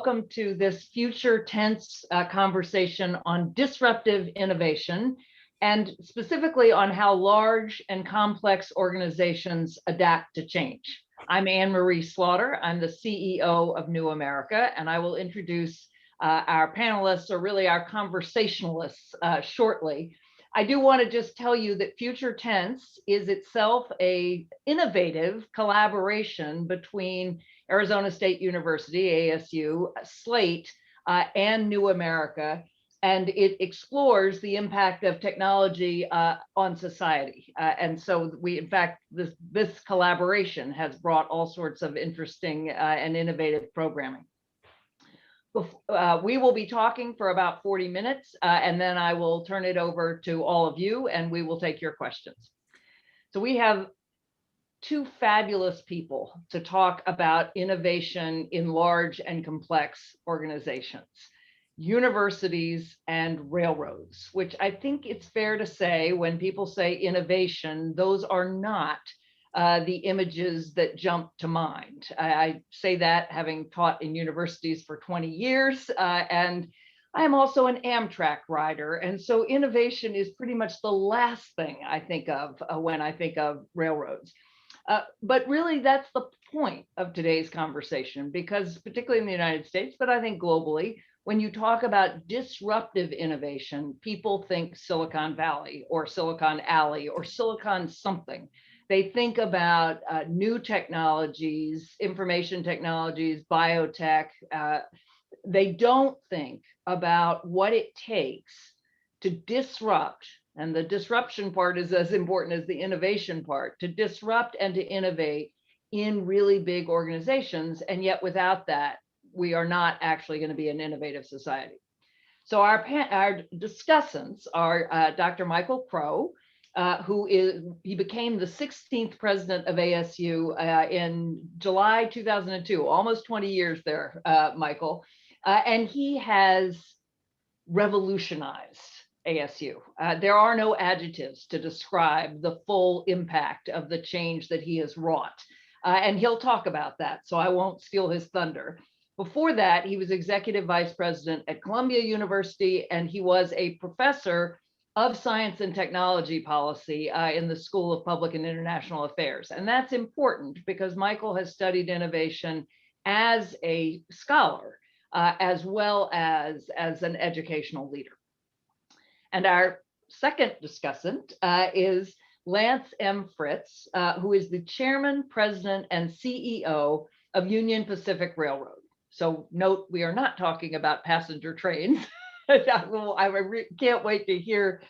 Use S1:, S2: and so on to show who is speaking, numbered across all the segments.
S1: welcome to this future tense conversation on disruptive innovation, and specifically on how large and complex organizations adapt to change. I'm Anne Marie Slaughter. I'm the CEO of New America, and I will introduce our panelists, or really our conversationalists, shortly. I do want to just tell you that Future Tense is itself an innovative collaboration between Arizona State University, ASU, Slate, and New America, and it explores the impact of technology on society. And so in fact, this collaboration has brought all sorts of interesting and innovative programming. We will be talking for about 40 minutes, and then I will turn it over to all of you, and we will take your questions. So we have two fabulous people to talk about innovation in large and complex organizations: universities and railroads, which I think it's fair to say, when people say innovation, those are not the images that jump to mind. I say that having taught in universities for 20 years, and I'm also an Amtrak rider. And so innovation is pretty much the last thing I think of when I think of railroads. But really, that's the point of today's conversation, because particularly in the United States, but I think globally, when you talk about disruptive innovation, people think Silicon Valley or Silicon Alley or Silicon something. They think about new technologies, information technologies, biotech. They don't think about what it takes to disrupt, and the disruption part is as important as the innovation part, to disrupt and to innovate in really big organizations. And yet without that, we are not actually going to be an innovative society. So our discussants are Dr. Michael Crow, he became the 16th president of ASU in July 2002, almost 20 years there, Michael. And he has revolutionized ASU. There are no adjectives to describe the full impact of the change that he has wrought. And he'll talk about that, so I won't steal his thunder. Before that, he was executive vice president at Columbia University, and he was a professor of science and technology policy in the School of Public and International Affairs. And that's important because Michael has studied innovation as a scholar, as well as an educational leader. And our second discussant is Lance M. Fritz, who is the chairman, president, and CEO of Union Pacific Railroad. So note, we are not talking about passenger trains. I can't wait to hear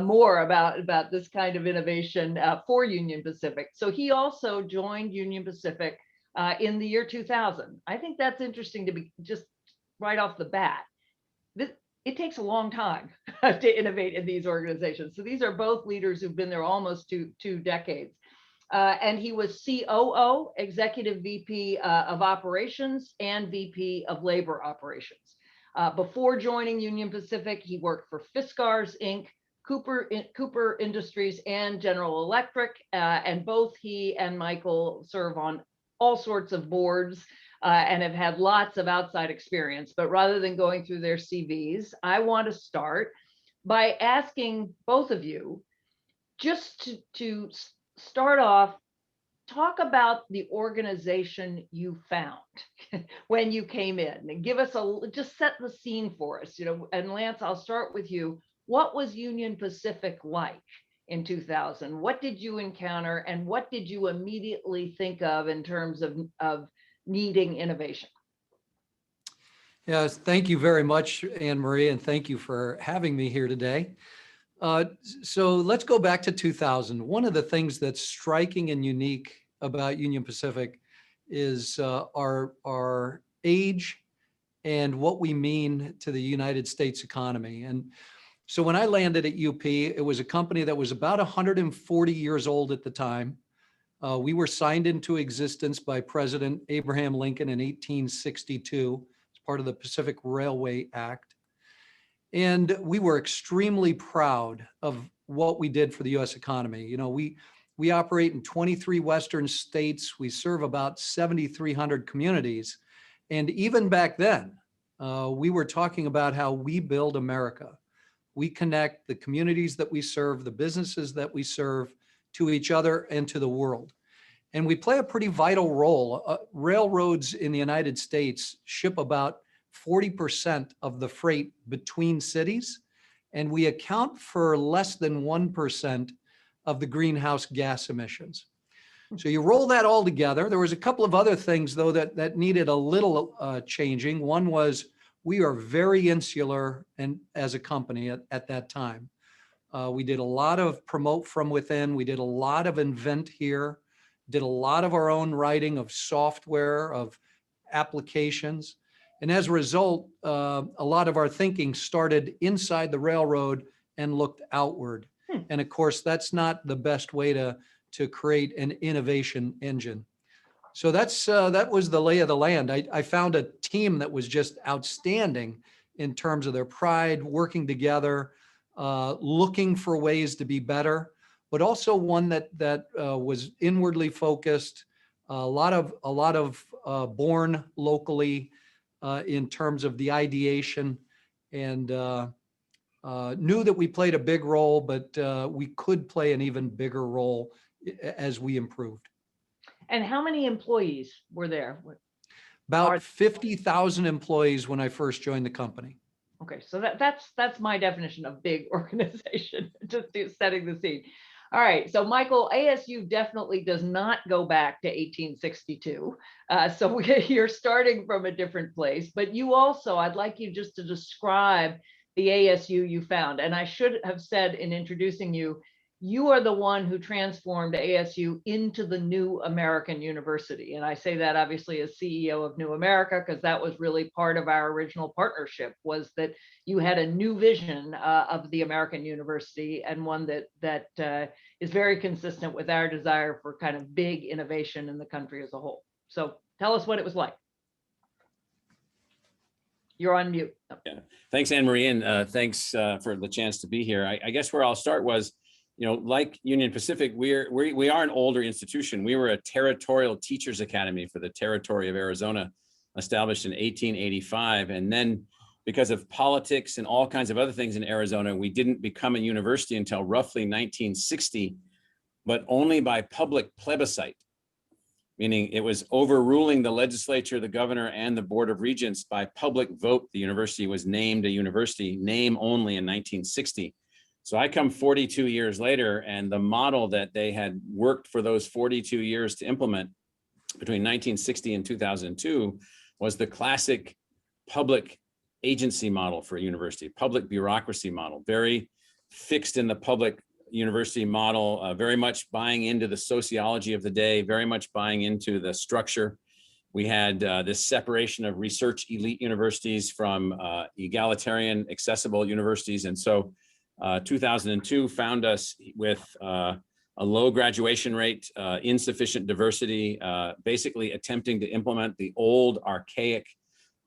S1: more about this kind of innovation for Union Pacific. So he also joined Union Pacific in the year 2000. I think that's interesting to be just right off the bat. It takes a long time to innovate in these organizations. So these are both leaders who've been there almost two decades. And he was COO, Executive VP of Operations, and VP of Labor Operations. Before joining Union Pacific, he worked for Fiskars Inc., Cooper Industries, and General Electric. And both he and Michael serve on all sorts of boards and have had lots of outside experience. But rather than going through their CVs, I want to start by asking both of you just to start off, talk about the organization you found when you came in, and give us just set the scene for us. And Lance, I'll start with you. What was Union Pacific like in 2000? What did you encounter, and what did you immediately think of in terms of needing innovation?
S2: Yes, thank you very much, Anne Marie, and thank you for having me here today. So let's go back to 2000. One of the things that's striking and unique about Union Pacific is our age and what we mean to the United States economy. And so when I landed at UP, it was a company that was about 140 years old at the time. We were signed into existence by President Abraham Lincoln in 1862 as part of the Pacific Railway Act. And we were extremely proud of what we did for the U.S. economy. We operate in 23 Western states. We serve about 7,300 communities. And even back then, we were talking about how we build America. We connect the communities that we serve, the businesses that we serve, to each other and to the world. And we play a pretty vital role. Railroads in the United States ship about 40% of the freight between cities, and we account for less than 1% of the greenhouse gas emissions. So you roll that all together. There was a couple of other things, though, that needed a little changing. One was we are very insular and as a company at that time. We did a lot of promote from within. We did a lot of invent here, did a lot of our own writing of software, of applications. And as a result, a lot of our thinking started inside the railroad and looked outward. And of course, that's not the best way to create an innovation engine. So that was the lay of the land. I found a team that was just outstanding in terms of their pride, working together, looking for ways to be better, but also one that was inwardly focused. A lot of born locally in terms of the ideation, and knew that we played a big role, but we could play an even bigger role as we improved.
S1: And how many employees were there?
S2: About 50,000 employees when I first joined the company.
S1: Okay, so that's my definition of big organization, just setting the scene. All right, so Michael, ASU definitely does not go back to 1862. So you're starting from a different place, but you also, I'd like you just to describe the ASU you found. And I should have said in introducing you, you are the one who transformed ASU into the new American University. And I say that obviously as CEO of New America, because that was really part of our original partnership, was that you had a new vision of the American University, and one that is very consistent with our desire for kind of big innovation in the country as a whole. So tell us what it was like. You're on mute. Oh.
S3: Yeah. Thanks, Anne Marie, and thanks for the chance to be here. I guess where I'll start was, like Union Pacific, we are an older institution. We were a territorial teachers academy for the territory of Arizona, established in 1885. And then because of politics and all kinds of other things in Arizona, we didn't become a university until roughly 1960, but only by public plebiscite, meaning it was overruling the legislature, the governor, and the Board of Regents by public vote. The university was named a university, name only, in 1960. So I come 42 years later, and the model that they had worked for those 42 years to implement between 1960 and 2002 was the classic public agency model for a university, public bureaucracy model, very fixed in the public university model, very much buying into the sociology of the day, very much buying into the structure. We had this separation of research elite universities from egalitarian accessible universities. And so 2002 found us with a low graduation rate, insufficient diversity, basically attempting to implement the old archaic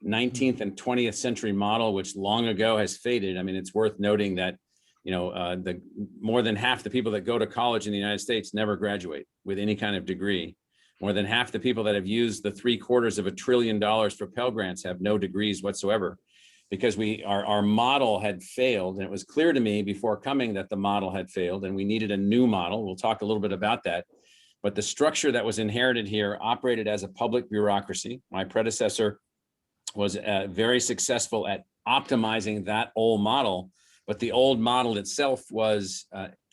S3: 19th and 20th century model, which long ago has faded. I mean, it's worth noting that, the more than half the people that go to college in the United States never graduate with any kind of degree. More than half the people that have used the $750 billion for Pell Grants have no degrees whatsoever, because our model had failed. And it was clear to me before coming that the model had failed and we needed a new model. We'll talk a little bit about that. But the structure that was inherited here operated as a public bureaucracy. My predecessor was very successful at optimizing that old model, but the old model itself was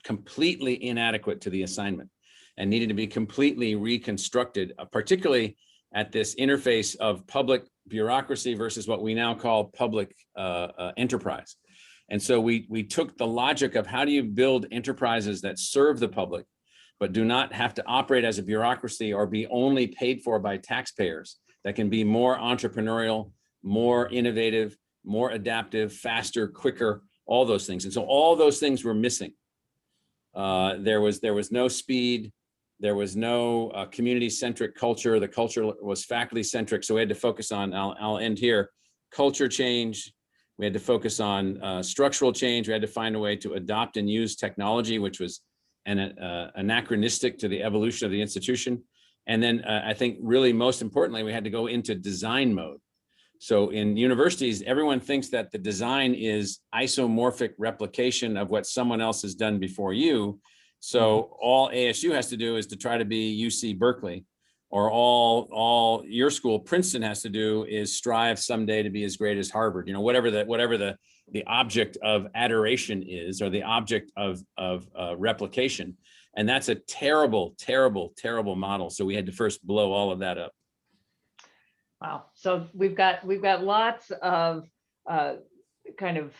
S3: completely inadequate to the assignment and needed to be completely reconstructed, particularly at this interface of public bureaucracy versus what we now call public enterprise. And so we took the logic of how do you build enterprises that serve the public, but do not have to operate as a bureaucracy or be only paid for by taxpayers, that can be more entrepreneurial, more innovative, more adaptive, faster, quicker, all those things. And so all those things were missing. There was no speed. There was no community-centric culture. The culture was faculty-centric. So we had to focus on, I'll end here, culture change. We had to focus on structural change. We had to find a way to adopt and use technology, which was anachronistic to the evolution of the institution. And then I think really most importantly, we had to go into design mode. So in universities, everyone thinks that the design is isomorphic replication of what someone else has done before you. So all ASU has to do is to try to be UC Berkeley, or all your school, Princeton, has to do is strive someday to be as great as Harvard. You know, whatever the object of adoration is, or the object of replication. And that's a terrible, terrible, terrible model. So we had to first blow all of that up.
S1: Wow. So we've got lots of kind of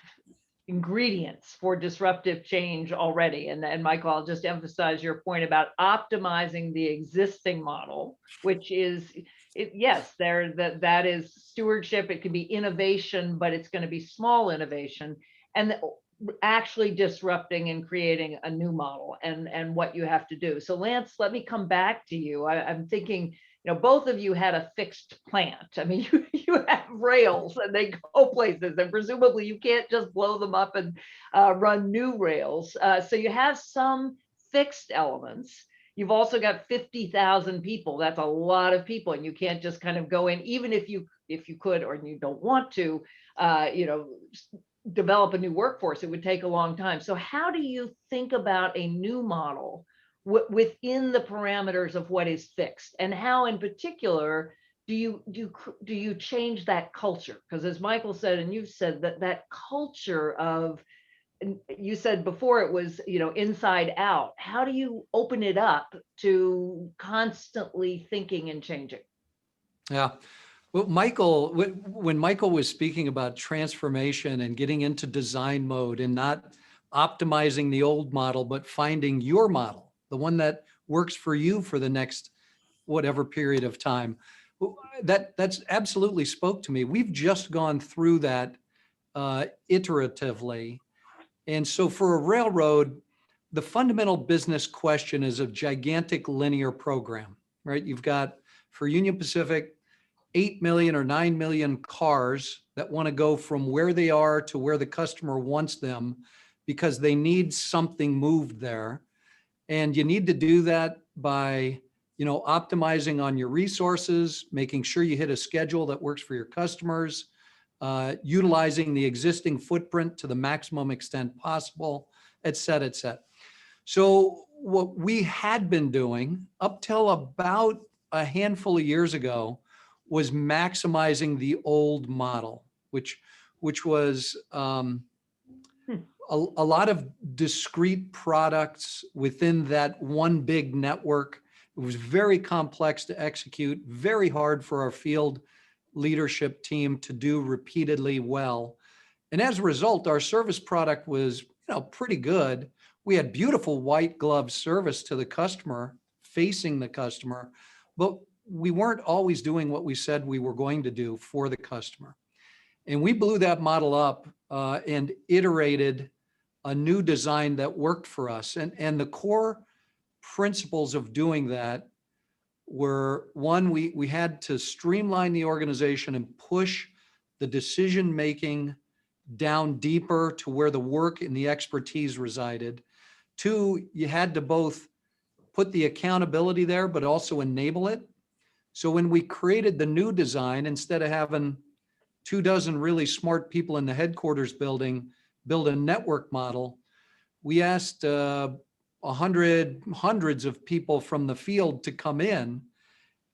S1: ingredients for disruptive change already. And Michael, I'll just emphasize your point about optimizing the existing model, which is, yes, that is stewardship. It can be innovation, but it's going to be small innovation, and actually disrupting and creating a new model and what you have to do. So Lance, let me come back to you. I'm thinking, both of you had a fixed plant. I mean, you have rails and they go places, and presumably you can't just blow them up and run new rails. So you have some fixed elements. You've also got 50,000 people. That's a lot of people, and you can't just kind of go in, even if you could, or you don't want to, develop a new workforce. It would take a long time. So how do you think about a new model within the parameters of what is fixed, and how in particular do you change that culture? Because as Michael said, and you've said, that culture of, you said before it was inside out, how do you open it up to constantly thinking and changing?
S2: Yeah. Well, Michael, when Michael was speaking about transformation and getting into design mode and not optimizing the old model, but finding your model, the one that works for you for the next whatever period of time, that's absolutely spoke to me. We've just gone through that iteratively. And so for a railroad, the fundamental business question is a gigantic linear program, right? You've got, for Union Pacific, 8 million or 9 million cars that want to go from where they are to where the customer wants them because they need something moved there. And you need to do that by, optimizing on your resources, making sure you hit a schedule that works for your customers, utilizing the existing footprint to the maximum extent possible, et cetera, et cetera. So what we had been doing up till about a handful of years ago was maximizing the old model, which was a lot of discrete products within that one big network. It was very complex to execute, very hard for our field leadership team to do repeatedly well. And as a result, our service product was, pretty good. We had beautiful white glove service to the customer, facing the customer, but we weren't always doing what we said we were going to do for the customer. And we blew that model up and iterated a new design that worked for us. And the core principles of doing that were, one, we had to streamline the organization and push the decision-making down deeper to where the work and the expertise resided. Two, you had to both put the accountability there, but also enable it. So when we created the new design, instead of having 24 really smart people in the headquarters building build a network model, we asked hundreds of people from the field to come in,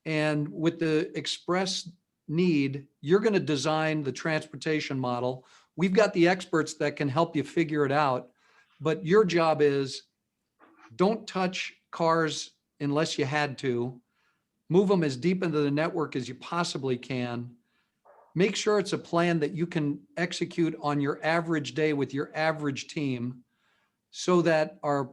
S2: and with the express need, you're going to design the transportation model. We've got the experts that can help you figure it out, but your job is, don't touch cars unless you had to. Move them as deep into the network as you possibly can. Make sure it's a plan that you can execute on your average day with your average team, so that our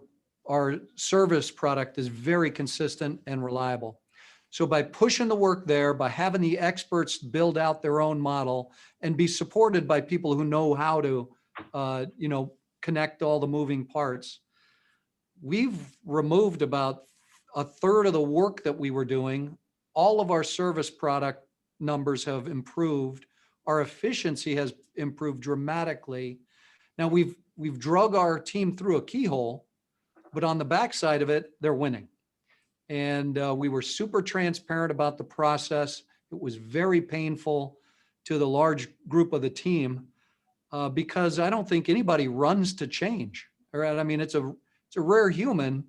S2: service product is very consistent and reliable. So by pushing the work there, by having the experts build out their own model and be supported by people who know how to, connect all the moving parts, we've removed about a third of the work that we were doing. All of our service product numbers have improved. Our efficiency has improved dramatically. Now we've drug our team through a keyhole, but on the backside of it, they're winning. And we were super transparent about the process. It was very painful, to the large group of the team, because I don't think anybody runs to change. Right? I mean, it's a rare human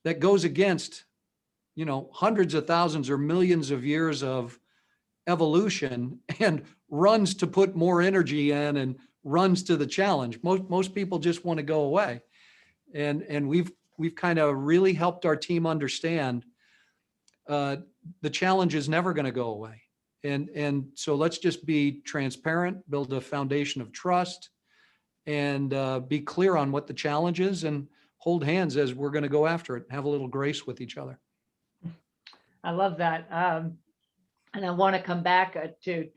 S2: that goes against, hundreds of thousands or millions of years of evolution and runs to put more energy in and runs to the challenge. Most people just want to go away. And we've kind of really helped our team understand the challenge is never going to go away. And so let's just be transparent, build a foundation of trust, and be clear on what the challenge is, and hold hands as we're going to go after it. Have a little grace with each other.
S1: I love that. And I want to come back to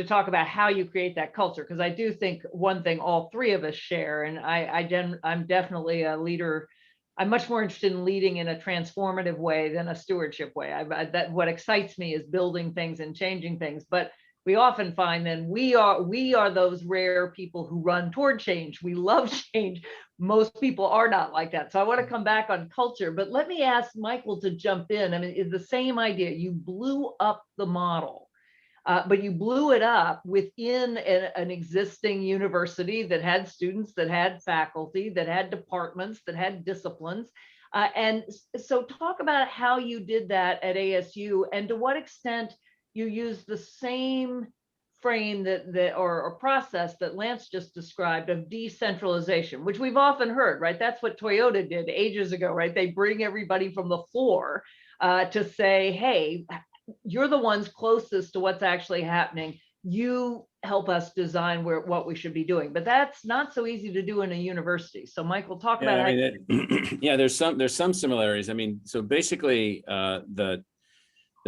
S1: talk about how you create that culture, because I do think one thing all three of us share, and I'm definitely a leader. I'm much more interested in leading in a transformative way than a stewardship way. That what excites me is building things and changing things. But we often find then we are those rare people who run toward change. We love change. Most people are not like that. So I want to come back on culture, but let me ask Michael to jump in. I mean, it's the same idea. You blew up the model, but you blew it up within an existing university that had students, that had faculty, that had departments, that had disciplines. And so talk about how you did that at ASU, and to what extent you use the same frame or process that Lance just described of decentralization, which we've often heard, right? That's what Toyota did ages ago, right? They bring everybody from the floor to say, hey, you're the ones closest to what's actually happening. You help us design what we should be doing. But that's not so easy to do in a university. So Michael, talk about
S3: yeah, there's some similarities. I mean, so basically the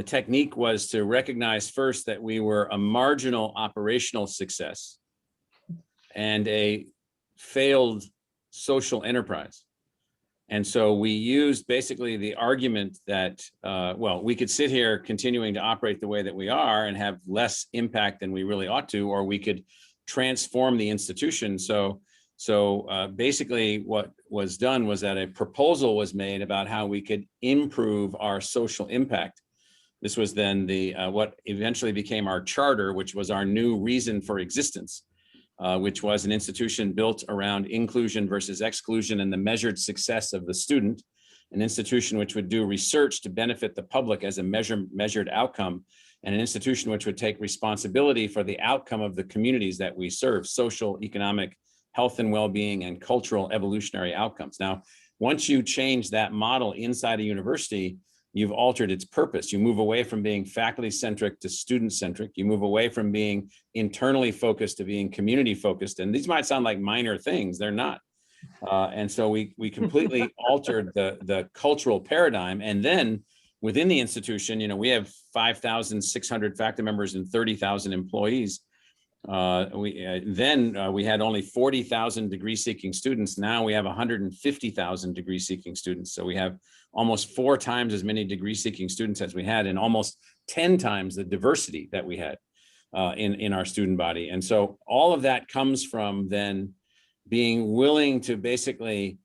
S3: technique was to recognize first that we were a marginal operational success and a failed social enterprise. And so we used basically the argument that, we could sit here continuing to operate the way that we are and have less impact than we really ought to, or we could transform the institution. So basically what was done was that a proposal was made about how we could improve our social impact. This was then what eventually became our charter, which was our new reason for existence, which was an institution built around inclusion versus exclusion and the measured success of the student, an institution which would do research to benefit the public as a measured outcome, and an institution which would take responsibility for the outcome of the communities that we serve, social, economic, health and well-being, and cultural evolutionary outcomes. Now, once you change that model inside a university, you've altered its purpose. You move away from being faculty-centric to student-centric. You move away from being internally focused to being community-focused. And these might sound like minor things, they're not. And so we completely altered the cultural paradigm. And then within the institution, we have 5,600 faculty members and 30,000 employees. We had only 40,000 degree-seeking students. Now we have 150,000 degree-seeking students. So we have almost 4 times as many degree-seeking students as we had, and almost 10 times the diversity that we had in our student body. And so all of that comes from then being willing to basically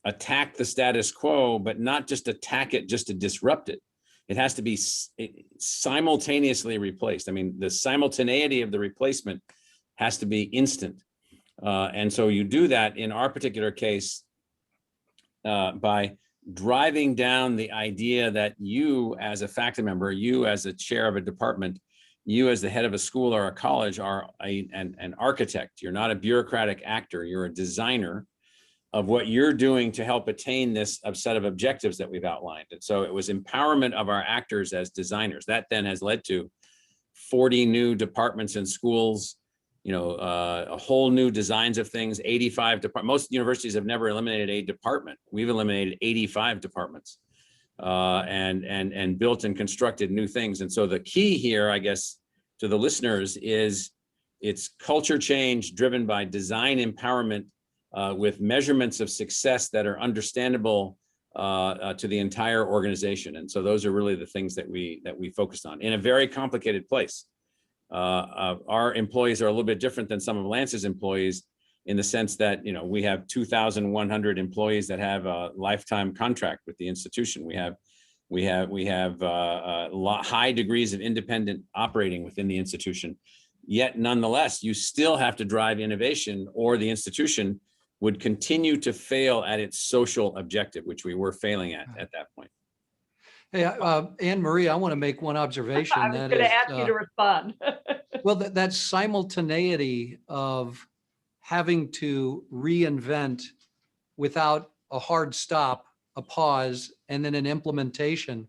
S3: attack the status quo, but not just attack it just to disrupt it. It has to be simultaneously replaced. I mean, the simultaneity of the replacement has to be instant. And so you do that in our particular case by driving down the idea that you as a faculty member, you as a chair of a department, you as the head of a school or a college are an architect. You're not a bureaucratic actor. You're a designer of what you're doing to help attain this set of objectives that we've outlined. And so it was empowerment of our actors as designers. That then has led to 40 new departments and schools, a whole new designs of things, 85 departments. Most universities have never eliminated a department. We've eliminated 85 departments and built and constructed new things. And so the key here, I guess, to the listeners is it's culture change driven by design empowerment with measurements of success that are understandable to the entire organization. And so those are really the things that we focused on in a very complicated place. Our employees are a little bit different than some of Lance's employees in the sense that, we have 2,100 employees that have a lifetime contract with the institution. We have high degrees of independent operating within the institution. Yet nonetheless, you still have to drive innovation, or the institution would continue to fail at its social objective, which we were failing at that point.
S2: Hey, Anne Marie, I want to make one observation.
S1: I was
S2: That
S1: going
S2: is,
S1: to ask you to respond.
S2: well, that simultaneity of having to reinvent without a hard stop, a pause, and then an implementation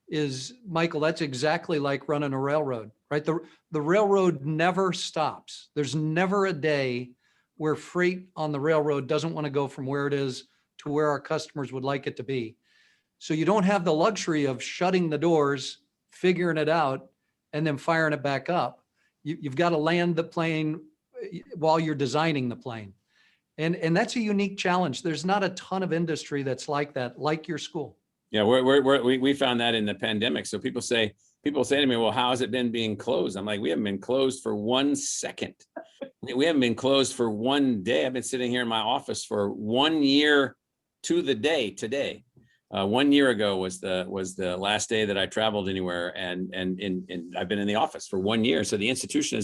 S2: is, Michael, that's exactly like running a railroad, right? The railroad never stops. There's never a day where freight on the railroad doesn't want to go from where it is to where our customers would like it to be. So you don't have the luxury of shutting the doors, figuring it out, and then firing it back up. You've got to land the plane while you're designing the plane. And that's a unique challenge. There's not a ton of industry that's like that, like your school.
S3: Yeah, we found that in the pandemic. So people say to me, well, how has it been being closed? I'm like, we haven't been closed for 1 second. We haven't been closed for 1 day. I've been sitting here in my office for 1 year to the day today. 1 year ago was the last day that I traveled anywhere, and I've been in the office for 1 year. So the institution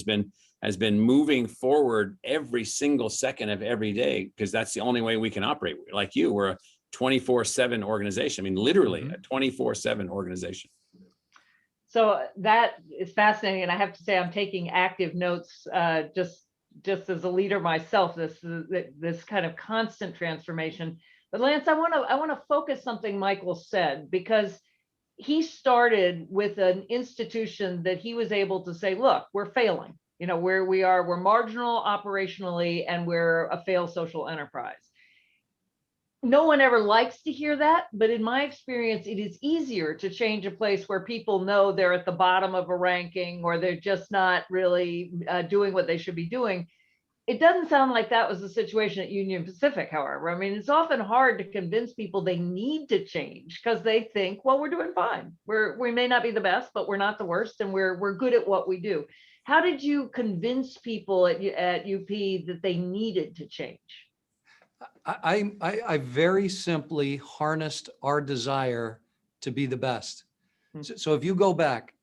S3: has been moving forward every single second of every day, because that's the only way we can operate. Like you, we're a 24/7 organization. I mean, literally a 24/7 organization.
S1: So that is fascinating, and I have to say I'm taking active notes, just as a leader myself. This kind of constant transformation. But Lance, I want to focus something Michael said, because he started with an institution that he was able to say, look, we're failing. You know, where we are, we're marginal operationally, and we're a failed social enterprise. No one ever likes to hear that, but in my experience, it is easier to change a place where people know they're at the bottom of a ranking, or they're just not really doing what they should be doing. It doesn't sound like that was the situation at Union Pacific, however. I mean, it's often hard to convince people they need to change, because they think, well, we're doing fine. We may not be the best, but we're not the worst, and we're good at what we do. How did you convince people at UP that they needed to change?
S2: I very simply harnessed our desire to be the best. So if you go back,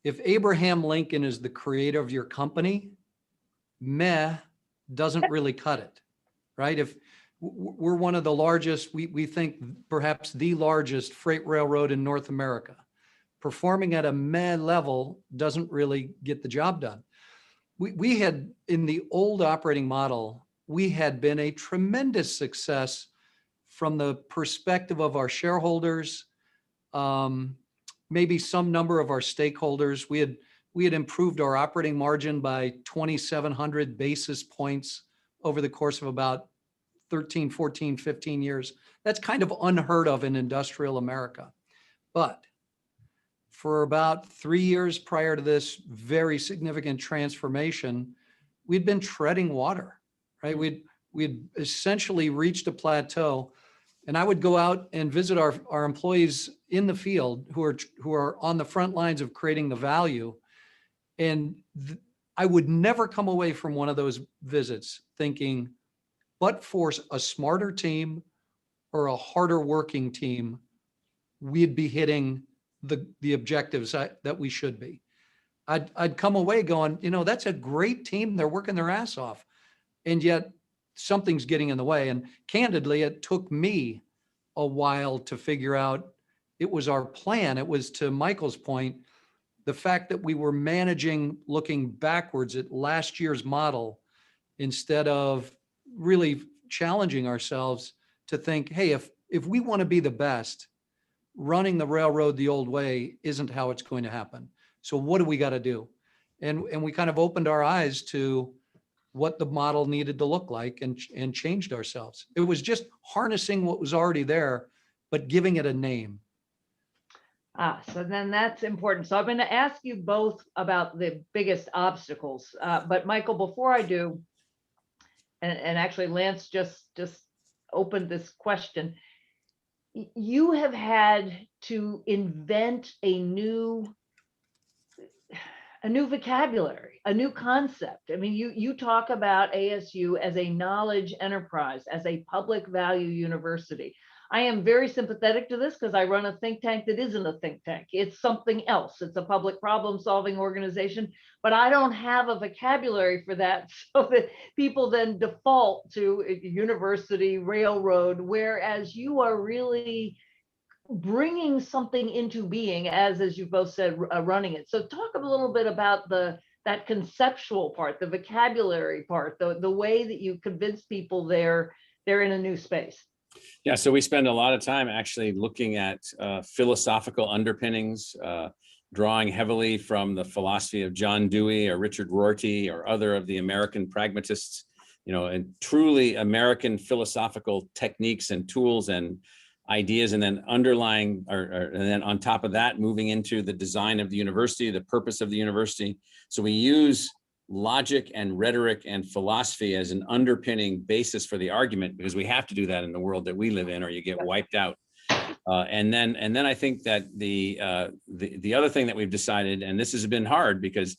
S2: if Abraham Lincoln is the creator of your company, meh doesn't really cut it, right? If we're one of the largest, we think perhaps the largest freight railroad in North America, performing at a meh level doesn't really get the job done. We had, in the old operating model, we had been a tremendous success from the perspective of our shareholders, maybe some number of our stakeholders. We had improved our operating margin by 2,700 basis points over the course of about 13, 14, 15 years. That's kind of unheard of in industrial America. But for about 3 years prior to this very significant transformation, we'd been treading water, right? We'd essentially reached a plateau. And I would go out and visit our employees in the field who are on the front lines of creating the value. And I would never come away from one of those visits thinking, but for a smarter team or a harder working team, we'd be hitting the objectives that we should be. I'd come away going, that's a great team. They're working their ass off. And yet something's getting in the way. And candidly, it took me a while to figure out it was our plan. It was, to Michael's point, the fact that we were managing looking backwards at last year's model instead of really challenging ourselves to think, hey, if we want to be the best, running the railroad the old way isn't how it's going to happen. So what do we got to do? And we kind of opened our eyes to what the model needed to look like and changed ourselves. It was just harnessing what was already there, but giving it a name.
S1: So then that's important. So I'm going to ask you both about the biggest obstacles. But Michael, before I do, and actually Lance just opened this question, you have had to invent a new vocabulary, a new concept. I mean, you talk about ASU as a knowledge enterprise, as a public value university. I am very sympathetic to this because I run a think tank that isn't a think tank. It's something else. It's a public problem solving organization, but I don't have a vocabulary for that. So that people then default to university, railroad, whereas you are really bringing something into being as you both said, running it. So talk a little bit about that conceptual part, the vocabulary part, the way that you convince people they're in a new space.
S3: Yeah, so we spend a lot of time actually looking at philosophical underpinnings, drawing heavily from the philosophy of John Dewey or Richard Rorty or other of the American pragmatists, and truly American philosophical techniques and tools and ideas, and then underlying, and then on top of that, moving into the design of the university, the purpose of the university. So we use logic and rhetoric and philosophy as an underpinning basis for the argument, because we have to do that in the world that we live in, or you get wiped out. And then I think that the other thing that we've decided, and this has been hard because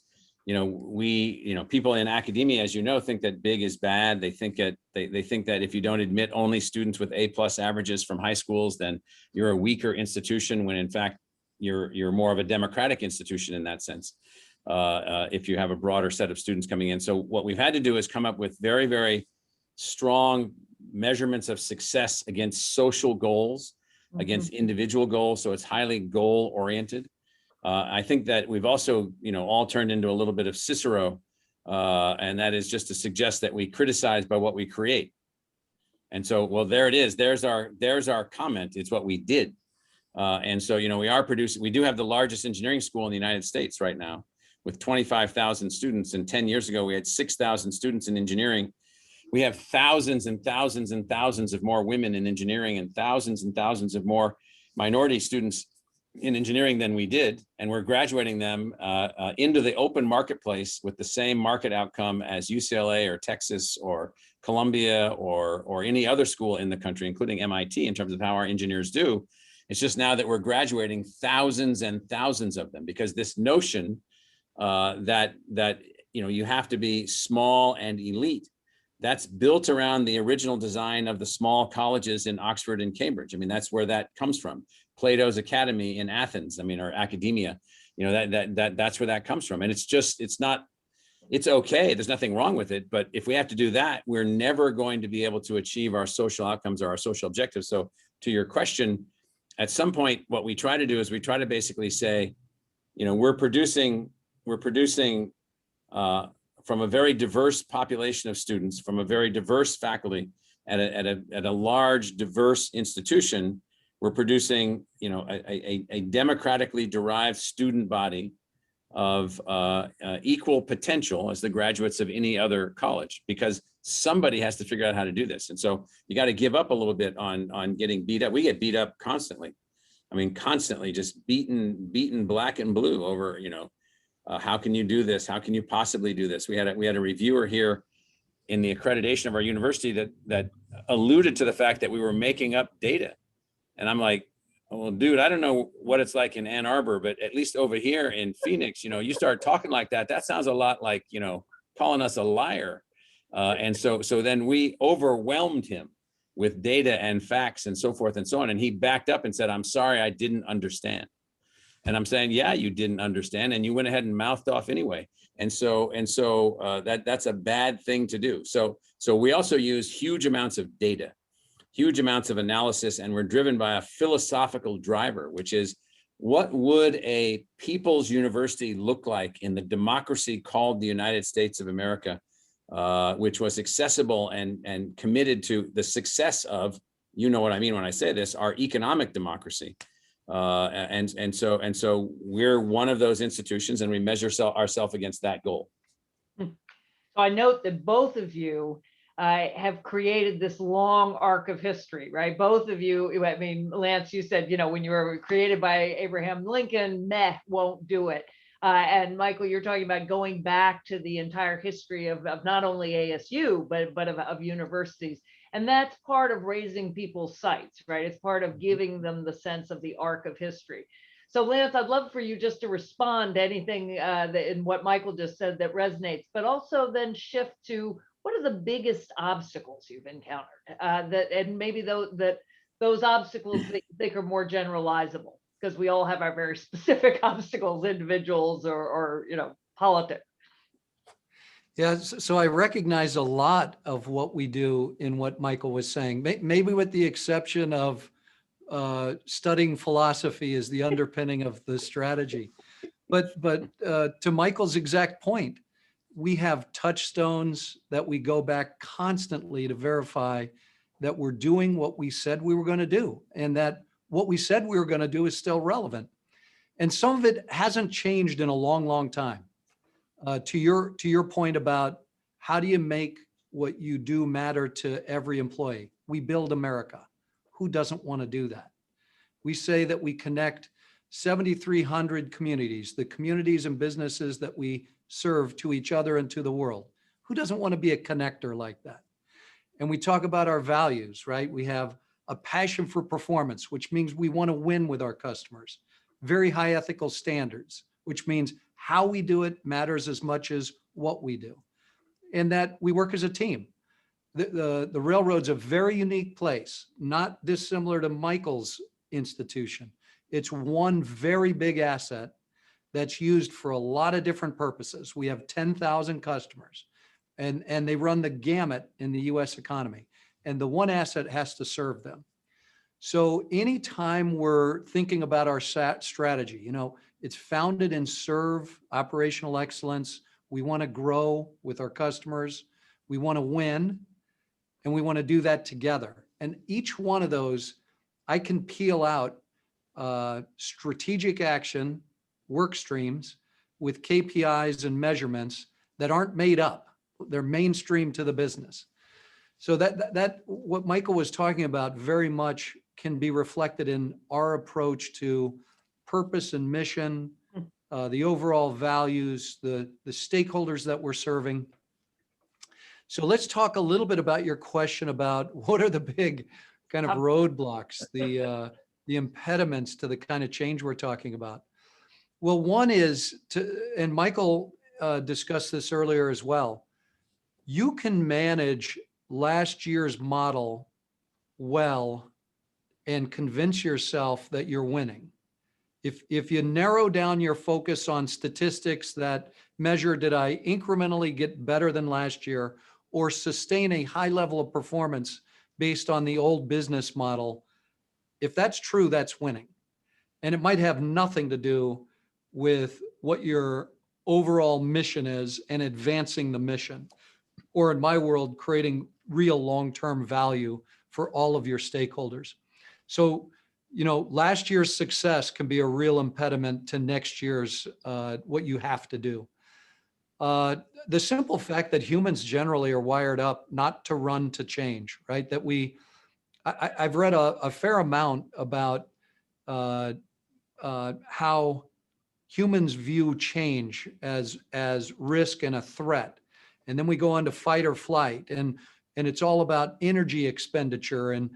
S3: people in academia, as you know, think that big is bad. They think that if you don't admit only students with A+ averages from high schools, then you're a weaker institution, when in fact you're more of a democratic institution in that sense. If you have a broader set of students coming in. So what we've had to do is come up with very, very strong measurements of success against social goals, against individual goals. So it's highly goal oriented. I think that we've also, all turned into a little bit of Cicero, and that is just to suggest that we criticize by what we create. And so, well, there it is. There's our comment. It's what we did. And so, we do have the largest engineering school in the United States right now, with 25,000 students. And 10 years ago, we had 6,000 students in engineering. We have thousands and thousands and thousands of more women in engineering, and thousands of more minority students in engineering than we did. And we're graduating them into the open marketplace with the same market outcome as UCLA or Texas or Columbia or any other school in the country, including MIT, in terms of how our engineers do. It's just now that we're graduating thousands and thousands of them, because this notion that you have to be small and elite, that's built around the original design of the small colleges in Oxford and Cambridge. I mean, that's where that comes from. Plato's Academy in Athens, or academia, that's where that comes from. And it's okay. There's nothing wrong with it. But if we have to do that, we're never going to be able to achieve our social outcomes or our social objectives. So to your question, at some point, what we try to do is we try to basically say, we're producing from a very diverse population of students, from a very diverse faculty at a large, diverse institution. We're producing, a democratically derived student body of equal potential as the graduates of any other college, because somebody has to figure out how to do this. And so you got to give up a little bit on getting beat up. We get beat up constantly. Constantly just beaten black and blue over, how can you do this? How can you possibly do this? We had a reviewer here in the accreditation of our university that alluded to the fact that we were making up data. And I'm like, well, dude, I don't know what it's like in Ann Arbor, but at least over here in Phoenix, you start talking like that. That sounds a lot like, calling us a liar. And so then we overwhelmed him with data and facts and so forth and so on. And he backed up and said, I'm sorry, I didn't understand. And I'm saying, yeah, you didn't understand, and you went ahead and mouthed off anyway. And so that's a bad thing to do. So we also use huge amounts of data, huge amounts of analysis, and we're driven by a philosophical driver, which is, what would a people's university look like in the democracy called the United States of America, which was accessible and committed to the success of, what I mean when I say this, our economic democracy. And so we're one of those institutions, and we measure ourselves against that goal.
S1: So I note that both of you have created this long arc of history, right? Both of you, Lance, you said, when you were created by Abraham Lincoln, won't do it. And Michael, you're talking about going back to the entire history of not only ASU, but of universities. And that's part of raising people's sights, right? It's part of giving them the sense of the arc of history. So Lance, I'd love for you just to respond to anything in what Michael just said that resonates, but also then shift to, what are the biggest obstacles you've encountered and maybe that those obstacles that you think are more generalizable, because we all have our very specific obstacles, individuals or politics.
S2: Yeah, so I recognize a lot of what we do in what Michael was saying, maybe with the exception of studying philosophy as the underpinning of the strategy. But to Michael's exact point, we have touchstones that we go back constantly to verify that we're doing what we said we were going to do, and that what we said we were going to do is still relevant. And some of it hasn't changed in a long, long time. To your point about how do you make what you do matter to every employee? We build America. Who doesn't want to do that? We say that we connect 7,300 communities, the communities and businesses that we serve, to each other and to the world. Who doesn't want to be a connector like that? And we talk about our values, right? We have a passion for performance, which means we want to win with our customers. Very high ethical standards, which means how we do it matters as much as what we do. And that we work as a team. The railroad's a very unique place, not dissimilar to Michael's institution. It's one very big asset that's used for a lot of different purposes. We have 10,000 customers, and they run the gamut in the US economy. And the one asset has to serve them. So anytime we're thinking about our strategy, it's founded in serve, operational excellence. We want to grow with our customers. We want to win, and we want to do that together. And each one of those, I can peel out strategic action work streams with KPIs and measurements that aren't made up. They're mainstream to the business. So that what Michael was talking about very much can be reflected in our approach to purpose and mission, the overall values, the stakeholders that we're serving. So let's talk a little bit about your question about what are the big kind of roadblocks, the impediments to the kind of change we're talking about. Well, one is and Michael discussed this earlier as well, you can manage last year's model well and convince yourself that you're winning. If you narrow down your focus on statistics that measure, did I incrementally get better than last year or sustain a high level of performance based on the old business model, if that's true, that's winning. And it might have nothing to do with what your overall mission is and advancing the mission, or in my world, creating real long-term value for all of your stakeholders. So, last year's success can be a real impediment to next year's what you have to do. The simple fact that humans generally are wired up not to run to change, right? That I've read a fair amount about how humans view change as risk and a threat. And then we go on to fight or flight, and it's all about energy expenditure. And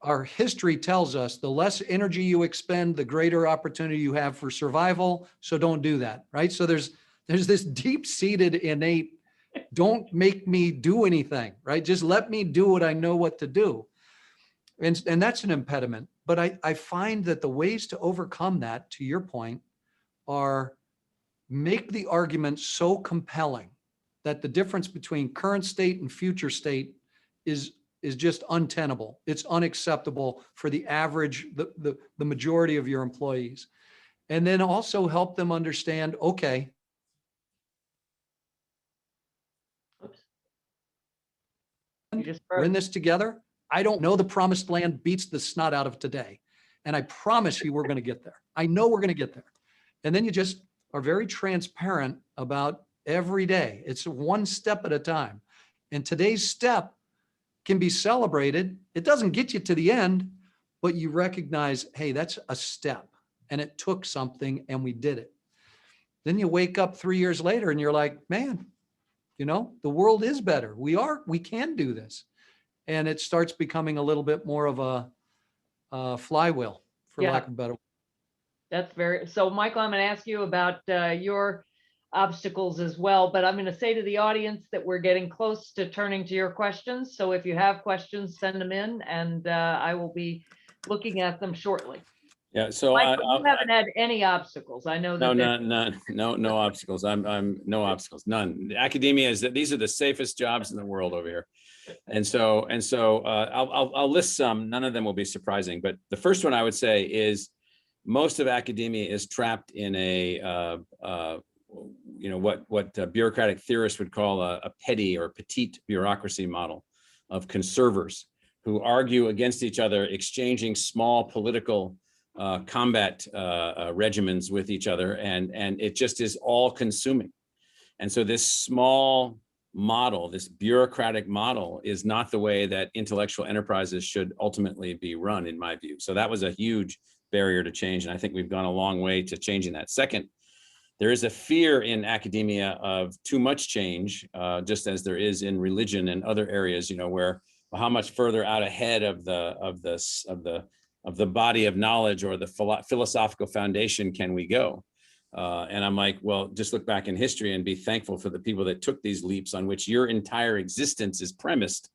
S2: our history tells us the less energy you expend, the greater opportunity you have for survival. So don't do that, right? So there's this deep-seated innate, don't make me do anything, right? Just let me do what I know what to do. And that's an impediment. But I find that the ways to overcome that, to your point, are make the argument so compelling that the difference between current state and future state is just untenable. It's unacceptable for the average, the majority of your employees. And then also help them understand, okay, we're in this together. I don't know the promised land beats the snot out of today. And I promise you we're going to get there. I know we're going to get there. And then you just are very transparent about every day. It's one step at a time. And today's step can be celebrated. It doesn't get you to the end, but you recognize, hey, that's a step and it took something and we did it. Then you wake up 3 years later and you're like, man, the world is better. We can do this. And it starts becoming a little bit more of a flywheel, for lack of a better word.
S1: That's so Michael, I'm going to ask you about your obstacles as well. But I'm going to say to the audience that we're getting close to turning to your questions. So if you have questions, send them in, and I will be looking at them shortly.
S3: Yeah, so
S1: Michael, you haven't had any obstacles. I know that.
S3: no obstacles. I'm no obstacles, none. Academia is that these are the safest jobs in the world over here. And so I'll list some, none of them will be surprising, but the first one I would say is most of academia is trapped in a, what bureaucratic theorists would call a petty or petite bureaucracy model of conservers who argue against each other, exchanging small political combat regimens with each other, and it just is all consuming. And so this small model, this bureaucratic model, is not the way that intellectual enterprises should ultimately be run, in my view. So that was a huge barrier to change, and I think we've gone a long way to changing that. Second, there is a fear in academia of too much change, just as there is in religion and other areas, where how much further out ahead of the body of knowledge or the philosophical foundation can we go? And I'm like, well, just look back in history and be thankful for the people that took these leaps on which your entire existence is premised.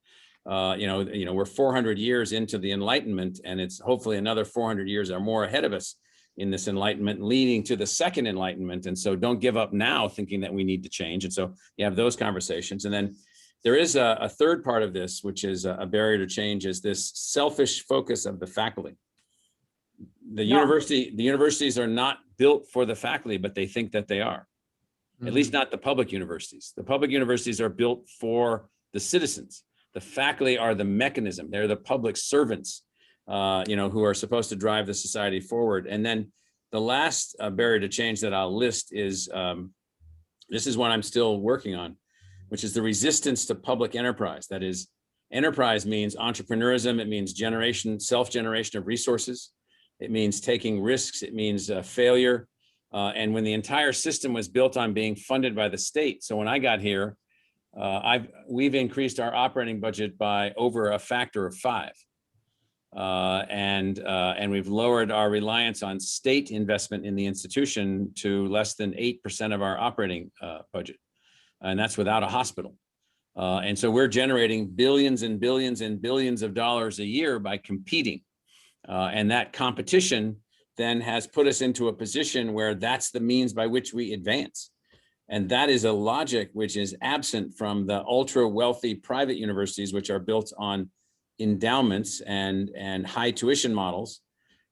S3: We're 400 years into the Enlightenment, and it's hopefully another 400 years or more ahead of us in this Enlightenment, leading to the second Enlightenment. And so don't give up now thinking that we need to change. And so you have those conversations. And then there is a third part of this, which is a barrier to change, is this selfish focus of the faculty. The universities are not built for the faculty, but they think that they are. At least not the public universities. The public universities are built for the citizens. The faculty are the mechanism. They're the public servants, who are supposed to drive the society forward. And then the last barrier to change that I'll list is, this is what I'm still working on, which is the resistance to public enterprise. That is, enterprise means entrepreneurism. It means self-generation of resources. It means taking risks. It means failure. And when the entire system was built on being funded by the state. So when I got here, we've increased our operating budget by over a factor of 5. And we've lowered our reliance on state investment in the institution to less than 8% of our operating budget. And that's without a hospital. And so we're generating billions and billions and billions of dollars a year by competing. And that competition then has put us into a position where that's the means by which we advance. And that is a logic which is absent from the ultra wealthy private universities, which are built on endowments and high tuition models,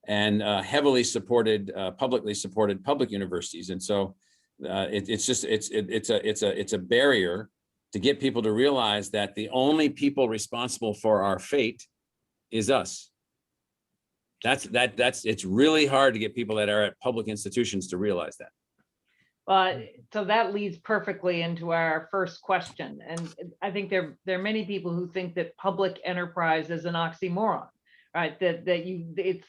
S3: and heavily supported, publicly supported public universities. And so it's a barrier to get people to realize that the only people responsible for our fate is us. It's really hard to get people that are at public institutions to realize that.
S1: So that leads perfectly into our first question. And I think there are many people who think that public enterprise is an oxymoron, right? It's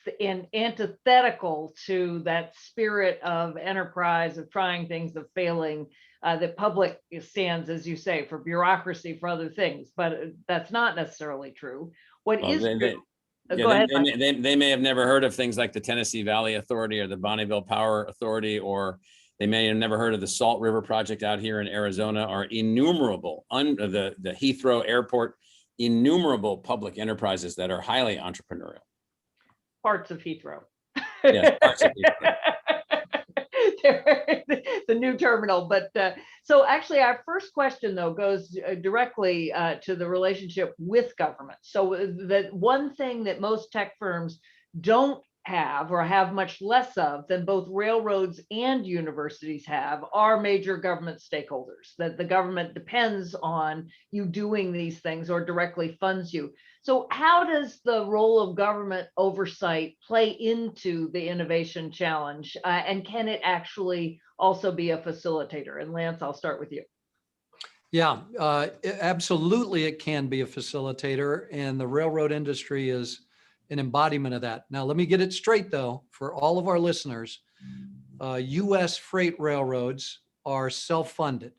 S1: antithetical to that spirit of enterprise, of trying things, of failing. The public stands, as you say, for bureaucracy, for other things, but that's not necessarily true. What is true? Go ahead.
S3: They may have never heard of things like the Tennessee Valley Authority or the Bonneville Power Authority, or they may have never heard of the Salt River Project out here in Arizona, or innumerable, the Heathrow Airport, innumerable public enterprises that are highly entrepreneurial.
S1: Parts of Heathrow.
S3: Yes, parts of Heathrow.
S1: The new terminal. But so actually our first question, though, goes directly to the relationship with government. So the one thing that most tech firms don't have, or have much less of than both railroads and universities have, are major government stakeholders, that the government depends on you doing these things or directly funds you. So how does the role of government oversight play into the innovation challenge? And can it actually also be a facilitator? And Lance, I'll start with you.
S2: Yeah, absolutely it can be a facilitator, and the railroad industry is an embodiment of that. Now, let me get it straight, though, for all of our listeners. U.S. freight railroads are self-funded.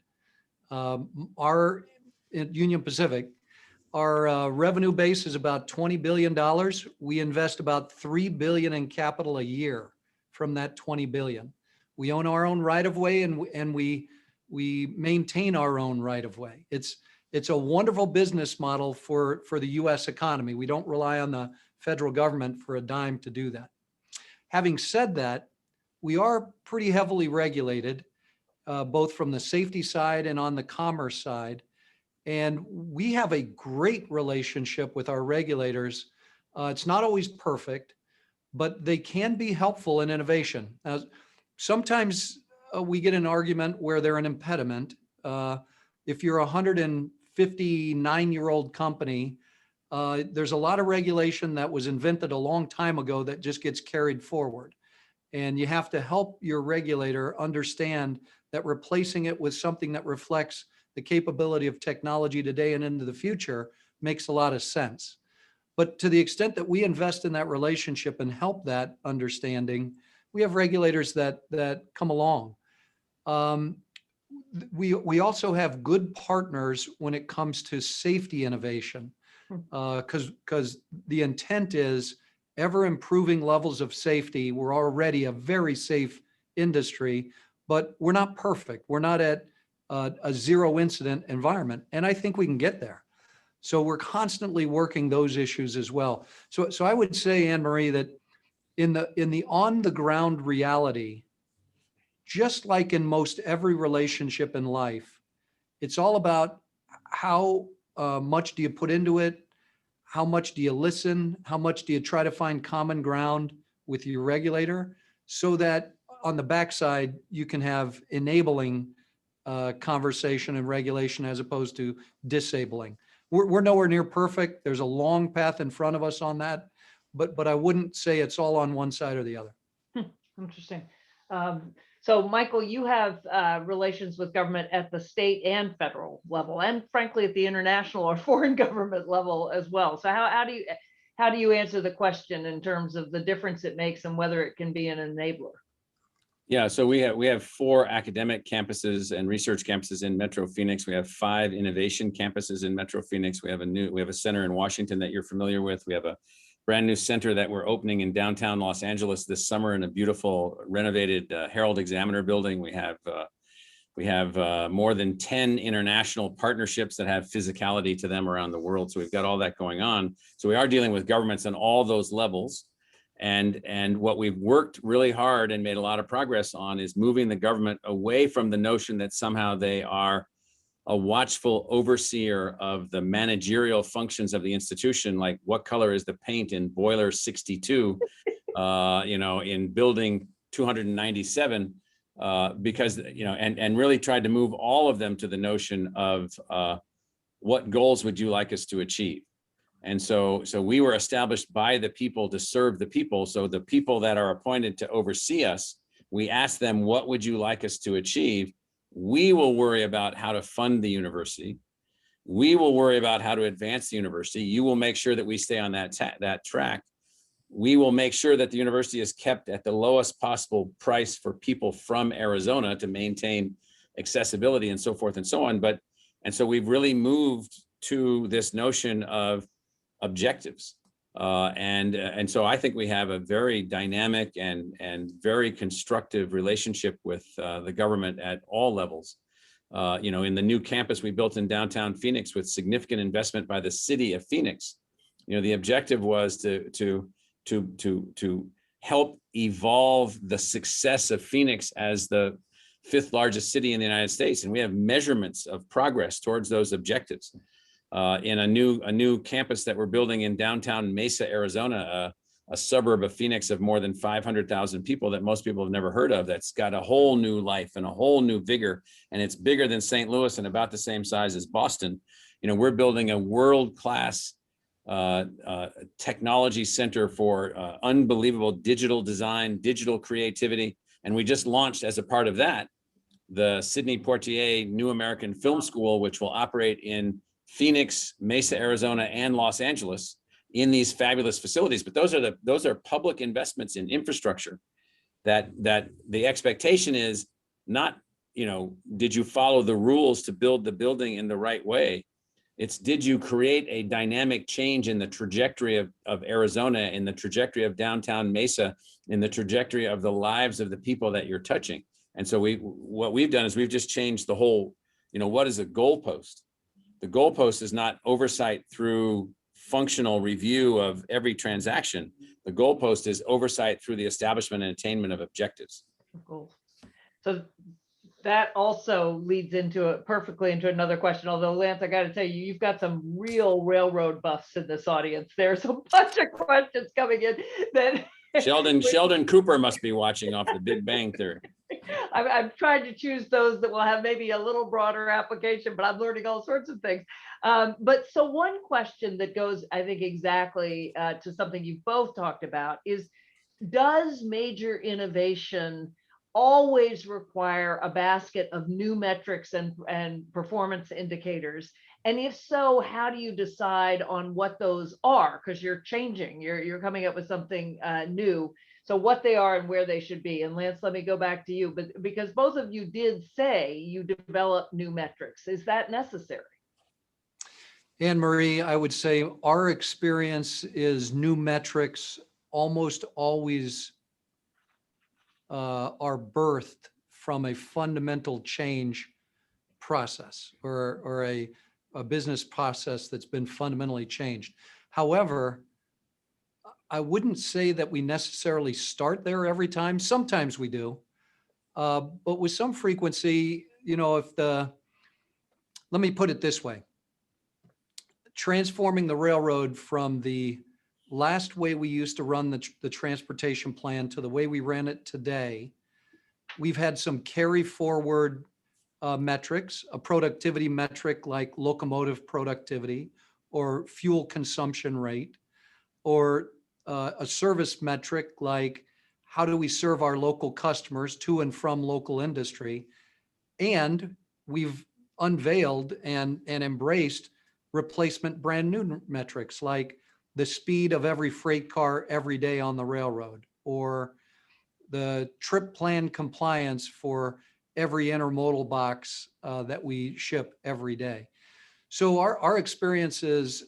S2: Our Union Pacific, our revenue base is about $20 billion. We invest about $3 billion in capital a year from that $20 billion. We own our own right-of-way, and we we maintain our own right of way. It's a wonderful business model for the US economy. We don't rely on the federal government for a dime to do that. Having said that, we are pretty heavily regulated, both from the safety side and on the commerce side. And we have a great relationship with our regulators. It's not always perfect, but they can be helpful in innovation. Now, sometimes we get an argument where they're an impediment. If you're a 159-year-old company, there's a lot of regulation that was invented a long time ago that just gets carried forward. And you have to help your regulator understand that replacing it with something that reflects the capability of technology today and into the future makes a lot of sense. But to the extent that we invest in that relationship and help that understanding, we have regulators that come along. We also have good partners when it comes to safety innovation, because the intent is ever improving levels of safety. We're already a very safe industry, but we're not perfect. We're not at a zero incident environment, and I think we can get there. So we're constantly working those issues as well. So I would say, Anne Marie, that in the on the ground reality, just like in most every relationship in life, it's all about how much do you put into it? How much do you listen? How much do you try to find common ground with your regulator so that on the backside, you can have enabling conversation and regulation as opposed to disabling. We're nowhere near perfect. There's a long path in front of us on that, but I wouldn't say it's all on one side or the other.
S1: Interesting. So Michael, you have relations with government at the state and federal level, and frankly, at the international or foreign government level as well. So how do you answer the question in terms of the difference it makes and whether it can be an enabler?
S3: Yeah, so we have 4 academic campuses and research campuses in Metro Phoenix. We have 5 innovation campuses in Metro Phoenix. We have a center in Washington that you're familiar with. We have a brand new center that we're opening in downtown Los Angeles this summer in a beautiful renovated Herald Examiner building. We have more than 10 international partnerships that have physicality to them around the world. So we've got all that going on. So we are dealing with governments on all those levels. And what we've worked really hard and made a lot of progress on is moving the government away from the notion that somehow they are a watchful overseer of the managerial functions of the institution, like what color is the paint in boiler 62, in building 297, because, and really tried to move all of them to the notion of what goals would you like us to achieve? And so we were established by the people to serve the people. So the people that are appointed to oversee us, we ask them, what would you like us to achieve? We will worry about how to fund the university. We will worry about how to advance the university. You will make sure that we stay on that track. We will make sure that the university is kept at the lowest possible price for people from Arizona to maintain accessibility and so forth and so on. And so we've really moved to this notion of objectives. And so I think we have a very dynamic and very constructive relationship with the government at all levels. In the new campus we built in downtown Phoenix with significant investment by the city of Phoenix, the objective was to help evolve the success of Phoenix as the 5th largest city in the United States. And we have measurements of progress towards those objectives. In a new campus that we're building in downtown Mesa, Arizona, a suburb of Phoenix of more than 500,000 people that most people have never heard of, that's got a whole new life and a whole new vigor, and it's bigger than St. Louis and about the same size as Boston. We're building a world-class technology center for unbelievable digital design, digital creativity, and we just launched as a part of that the Sidney Poitier New American Film School, which will operate in Phoenix, Mesa, Arizona, and Los Angeles in these fabulous facilities. But those are public investments in infrastructure that the expectation is not, did you follow the rules to build the building in the right way? It's, did you create a dynamic change in the trajectory of Arizona, in the trajectory of downtown Mesa, in the trajectory of the lives of the people that you're touching? And so what we've done is we've just changed the whole, what is a goalpost? The goalpost is not oversight through functional review of every transaction. The goalpost is oversight through the establishment and attainment of objectives.
S1: Goals. So that also leads perfectly into another question. Although, Lance, I got to tell you, you've got some real railroad buffs in this audience. There's a bunch of questions coming in that
S3: Sheldon Cooper must be watching off the Big Bang Theory.
S1: I'm trying to choose those that will have maybe a little broader application, but I'm learning all sorts of things. But so one question that goes, I think, exactly to something you've both talked about is, does major innovation always require a basket of new metrics and performance indicators? And if so, how do you decide on what those are? Because you're changing, you're coming up with something new. So what they are and where they should be. And Lance, let me go back to you, but because both of you did say you develop new metrics, is that necessary?
S2: Anne Marie, I would say our experience is new metrics almost always are birthed from a fundamental change process or a business process that's been fundamentally changed. However, I wouldn't say that we necessarily start there every time. Sometimes we do, but with some frequency, let me put it this way. Transforming the railroad from the last way we used to run the transportation plan to the way we ran it today, we've had some carry forward metrics, a productivity metric like locomotive productivity or fuel consumption rate, or a service metric like how do we serve our local customers to and from local industry. And we've unveiled and embraced replacement brand new metrics like the speed of every freight car every day on the railroad, or the trip plan compliance for every intermodal box that we ship every day. So our experience is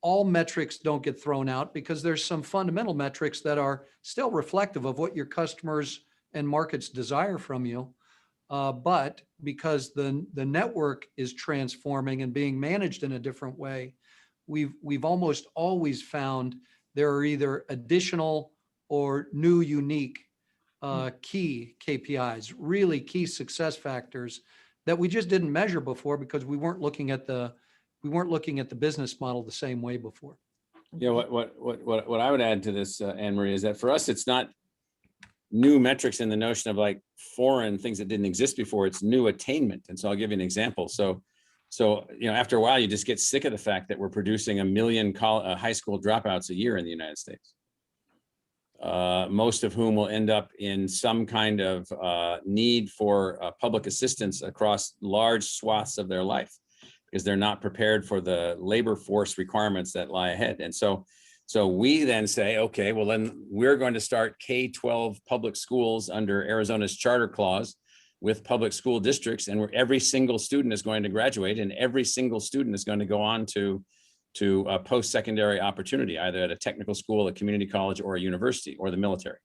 S2: all metrics don't get thrown out because there's some fundamental metrics that are still reflective of what your customers and markets desire from you. But because the network is transforming and being managed in a different way, we've almost always found there are either additional or new unique key KPIs, really key success factors that we just didn't measure before because we weren't looking at the business model the same way before.
S3: Yeah, what I would add to this, Anne Marie, is that for us, it's not new metrics in the notion of like foreign things that didn't exist before. It's new attainment. And so I'll give you an example. So after a while, you just get sick of the fact that we're producing 1 million high school dropouts a year in the United States, most of whom will end up in some kind of need for public assistance across large swaths of their life, because they're not prepared for the labor force requirements that lie ahead. And so we then say, okay, well then we're going to start K-12 public schools under Arizona's charter clause with public school districts, and where every single student is going to graduate and every single student is going to go on to a post-secondary opportunity, either at a technical school, a community college, or a university, or the military.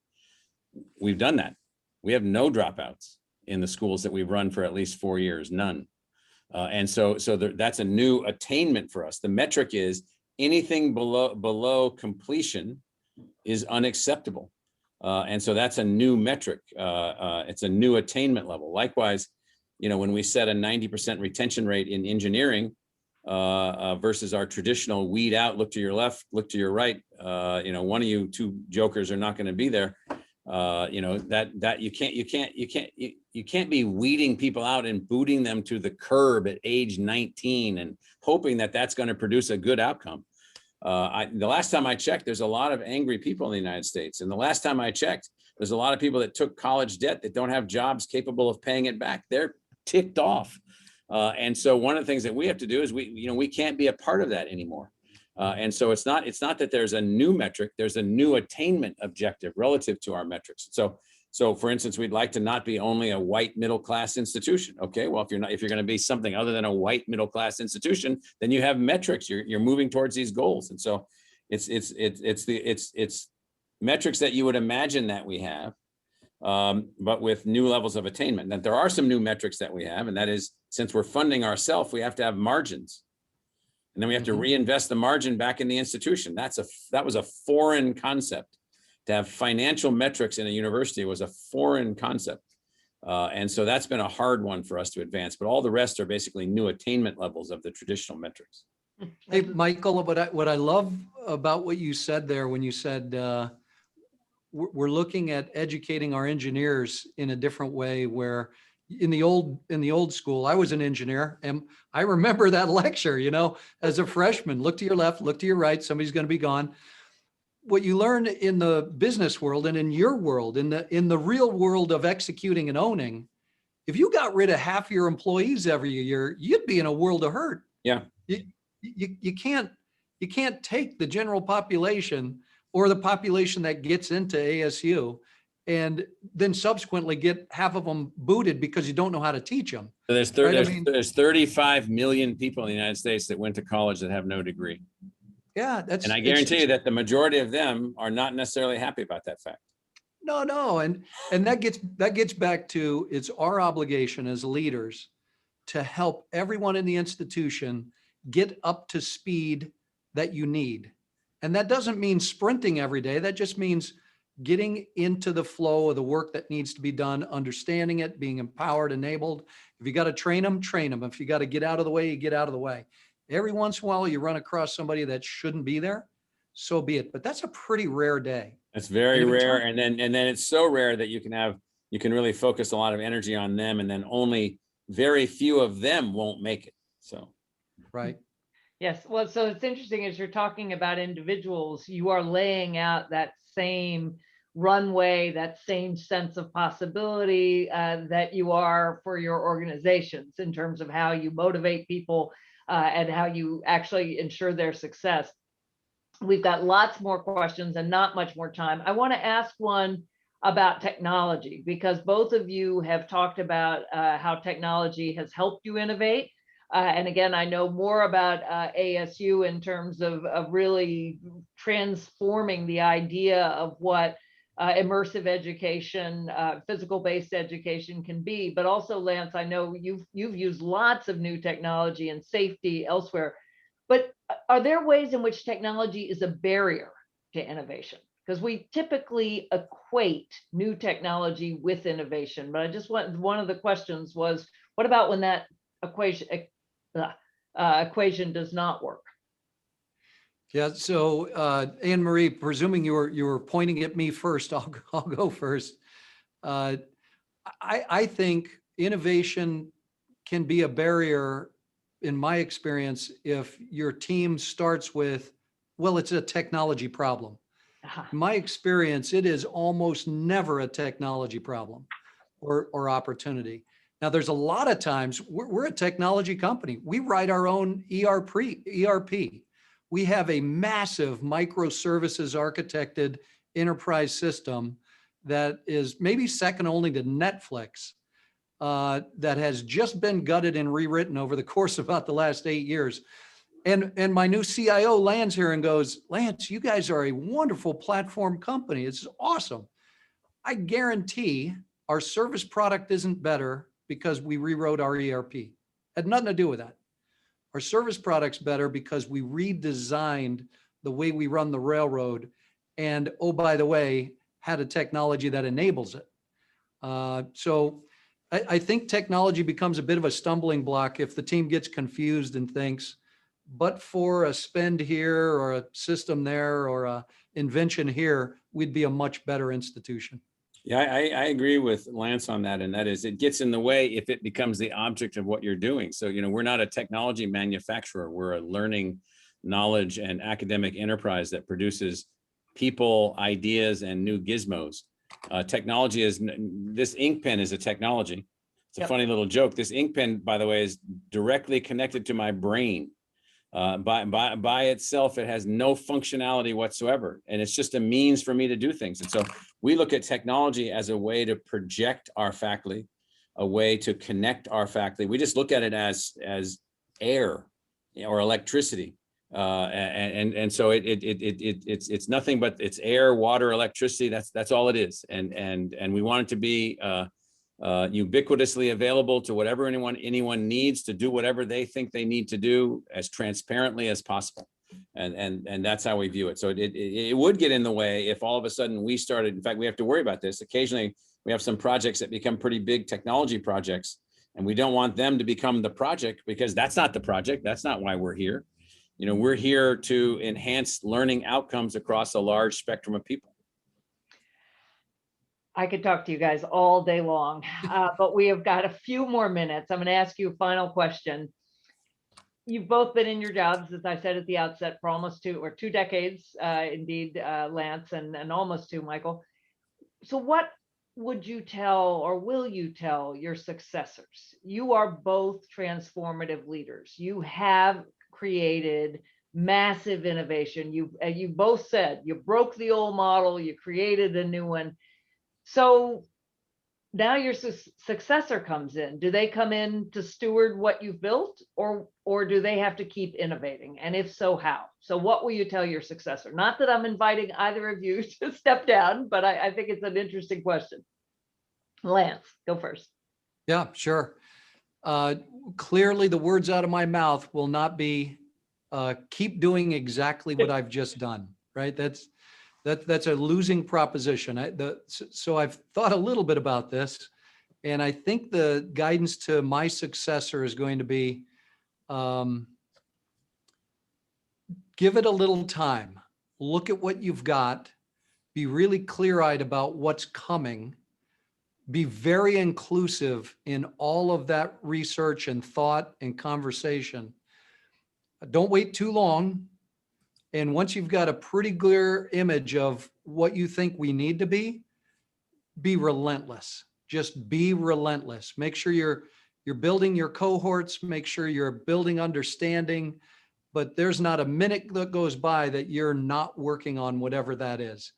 S3: We've done that. We have no dropouts in the schools that we've run for at least 4 years, none. And so that's a new attainment for us. The metric is anything below completion is unacceptable. And so that's a new metric. It's a new attainment level. Likewise, when we set a 90% retention rate in engineering versus our traditional weed out, look to your left, look to your right, one of you two jokers are not going to be there. That you can't be weeding people out and booting them to the curb at age 19 and hoping that that's going to produce a good outcome. The last time I checked, there's a lot of angry people in the United States. And the last time I checked, there's a lot of people that took college debt that don't have jobs capable of paying it back. They're ticked off. And so one of the things that we have to do is we can't be a part of that anymore. And so it's not that there's a new metric, there's a new attainment objective relative to our metrics. So for instance, we'd like to not be only a white middle-class institution. Okay, well, if you're going to be something other than a white middle-class institution, then you have metrics. You're moving towards these goals. And so it's metrics that you would imagine that we have, but with new levels of attainment. That there are some new metrics that we have, and that is, since we're funding ourselves, we have to have margins. And then we have to reinvest the margin back in the institution. That was a foreign concept. To have financial metrics in a university was a foreign concept. And so that's been a hard one for us to advance, but all the rest are basically new attainment levels of the traditional metrics.
S2: Hey, Michael, what I love about what you said there, when you said we're looking at educating our engineers in a different way, where in the old school, I was an engineer, and I remember that lecture, as a freshman, look to your left, look to your right, somebody's going to be gone. What you learn in the business world and in your world, in the real world of executing and owning, if you got rid of half your employees every year, you'd be in a world of hurt.
S3: Yeah.
S2: You can't take the general population or the population that gets into ASU and then subsequently get half of them booted because you don't know how to teach them.
S3: So there's 35 million people in the United States that went to college that have no degree.
S2: Yeah,
S3: and I guarantee you that the majority of them are not necessarily happy about that fact.
S2: No, and that gets back to, it's our obligation as leaders to help everyone in the institution get up to speed that you need. And that doesn't mean sprinting every day. That just means getting into the flow of the work that needs to be done, understanding it, being empowered, enabled. If you got to train them, train them. If you got to get out of the way, you get out of the way. Every once in a while, you run across somebody that shouldn't be there, so be it. But that's a pretty rare day.
S3: That's very rare. And then it's so rare that you can really focus a lot of energy on them, and then only very few of them won't make it. So.
S2: Right.
S1: Yes. Well, so it's interesting, as you're talking about individuals, you are laying out that same runway, that same sense of possibility that you are for your organizations, in terms of how you motivate people and how you actually ensure their success. We've got lots more questions and not much more time. I want to ask one about technology, because both of you have talked about how technology has helped you innovate. And again, I know more about ASU in terms of really transforming the idea of what immersive education, physical-based education can be. But also, Lance, I know you've used lots of new technology and safety elsewhere. But are there ways in which technology is a barrier to innovation? Because we typically equate new technology with innovation. But I just one of the questions was, what about when that equation does not work?
S2: Yeah. So Anne Marie, presuming you were pointing at me first, I'll go first. I think innovation can be a barrier, in my experience, if your team starts with, well, it's a technology problem. In my experience, it is almost never a technology problem or opportunity. Now, there's a lot of times we're a technology company. We write our own ERP. We have a massive microservices architected enterprise system that is maybe second only to Netflix, that has just been gutted and rewritten over the course of about the last 8 years. And my new CIO lands here and goes, Lance, you guys are a wonderful platform company. It's awesome. I guarantee our service product isn't better because we rewrote our ERP. Had nothing to do with that. Our service product's better because we redesigned the way we run the railroad, and oh, by the way, had a technology that enables it. So I think technology becomes a bit of a stumbling block if the team gets confused and thinks, but for a spend here or a system there or a invention here, we'd be a much better institution.
S3: Yeah, I agree with Lance on that. And that is, it gets in the way if it becomes the object of what you're doing. So, we're not a technology manufacturer. We're a learning, knowledge, and academic enterprise that produces people, ideas, and new gizmos. Technology is, this ink pen is a technology. It's a funny little joke. This ink pen, by the way, is directly connected to my brain. By itself, it has no functionality whatsoever. And it's just a means for me to do things. And so we look at technology as a way to project our faculty, a way to connect our faculty. We just look at it as air or electricity. And so it's nothing but it's air, water, electricity. That's all it is. And we want it to be ubiquitously available to whatever anyone needs to do whatever they think they need to do as transparently as possible. And that's how we view it. So it would get in the way if all of a sudden we started. In fact, we have to worry about this. Occasionally, we have some projects that become pretty big technology projects, and we don't want them to become the project, because that's not the project. That's not why we're here. You know, we're here to enhance learning outcomes across a large spectrum of people.
S1: I could talk to you guys all day long, but we have got a few more minutes. I'm going to ask you a final question. You've both been in your jobs, as I said at the outset, for almost 2 decades, indeed, Lance, and almost 2, Michael. So what would you tell, or will you tell, your successors? You are both transformative leaders. You have created massive innovation. You both said you broke the old model, you created a new one. So now your successor comes in. Do they come in to steward what you've built, or do they have to keep innovating? And if so, how? So what will you tell your successor? Not that I'm inviting either of you to step down, but I think it's an interesting question. Lance, go first.
S2: Yeah, sure. Clearly, the words out of my mouth will not be keep doing exactly what I've just done, right? That's a losing proposition. So I've thought a little bit about this, and I think the guidance to my successor is going to be, give it a little time, look at what you've got, be really clear-eyed about what's coming, be very inclusive in all of that research and thought and conversation. Don't wait too long. And once you've got a pretty clear image of what you think we need to be relentless. Just be relentless. Make sure you're building your cohorts, make sure you're building understanding, but there's not a minute that goes by that you're not working on whatever that is.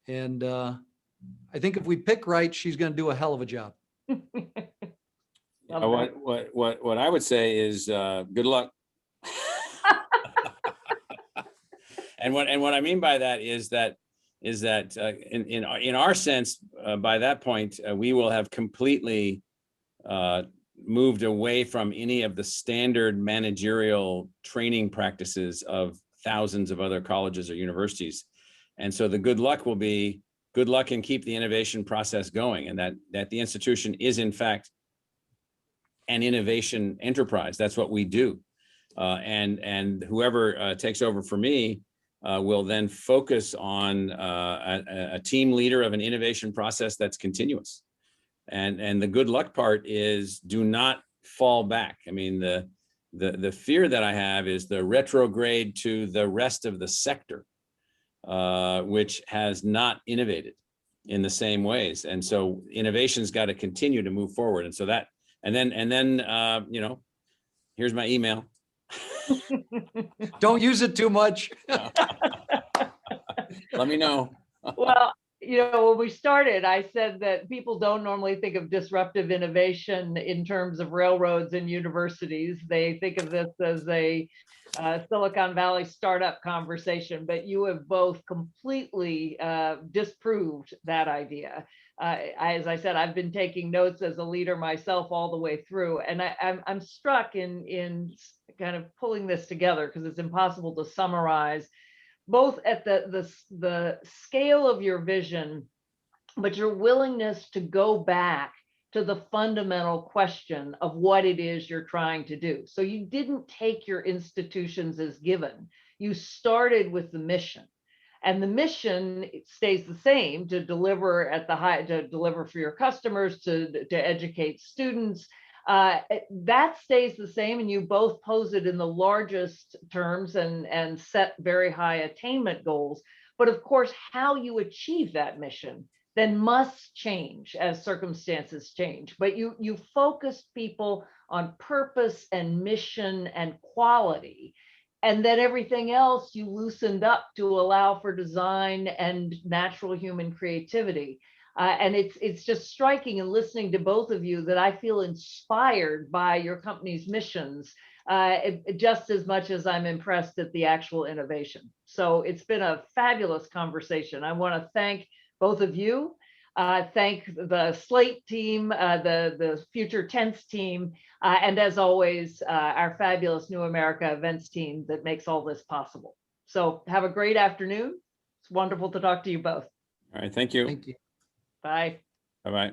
S2: And I think if we pick right, she's going to do a hell of a job.
S3: What I would say is good luck. And what I mean by that is that in our sense, by that point, we will have completely moved away from any of the standard managerial training practices of thousands of other colleges or universities. And so the good luck will be good luck and keep the innovation process going, and that the institution is in fact an innovation enterprise. That's what we do. And whoever takes over for me will then focus on a team leader of an innovation process that's continuous. And the good luck part is do not fall back. I mean, the fear that I have is the retrograde to the rest of the sector, which has not innovated in the same ways. And so innovation's got to continue to move forward. And so that, and then you know, here's my email.
S2: Don't use it too much.
S3: Let me know.
S1: Well, you know, when we started, I said that people don't normally think of disruptive innovation in terms of railroads and universities. They think of this as a Silicon Valley startup conversation, but you have both completely disproved that idea. As I said, I've been taking notes as a leader myself all the way through, and I'm struck in kind of pulling this together because it's impossible to summarize both at the scale of your vision, but your willingness to go back to the fundamental question of what it is you're trying to do. So you didn't take your institutions as given. You started with the mission. And the mission stays the same: to deliver at the high, to deliver for your customers, to educate students. That stays the same, and you both pose it in the largest terms and set very high attainment goals. But of course, how you achieve that mission then must change as circumstances change. But you focused people on purpose and mission and quality. And then everything else you loosened up to allow for design and natural human creativity. And it's just striking and listening to both of you that I feel inspired by your company's missions just as much as I'm impressed at the actual innovation. So it's been a fabulous conversation. I want to thank both of you. Thank the Slate team, the Future Tense team, and as always, our fabulous New America events team that makes all this possible. So have a great afternoon. It's wonderful to talk to you both.
S3: All right, thank you.
S2: Thank you.
S1: Bye.
S3: Bye-bye.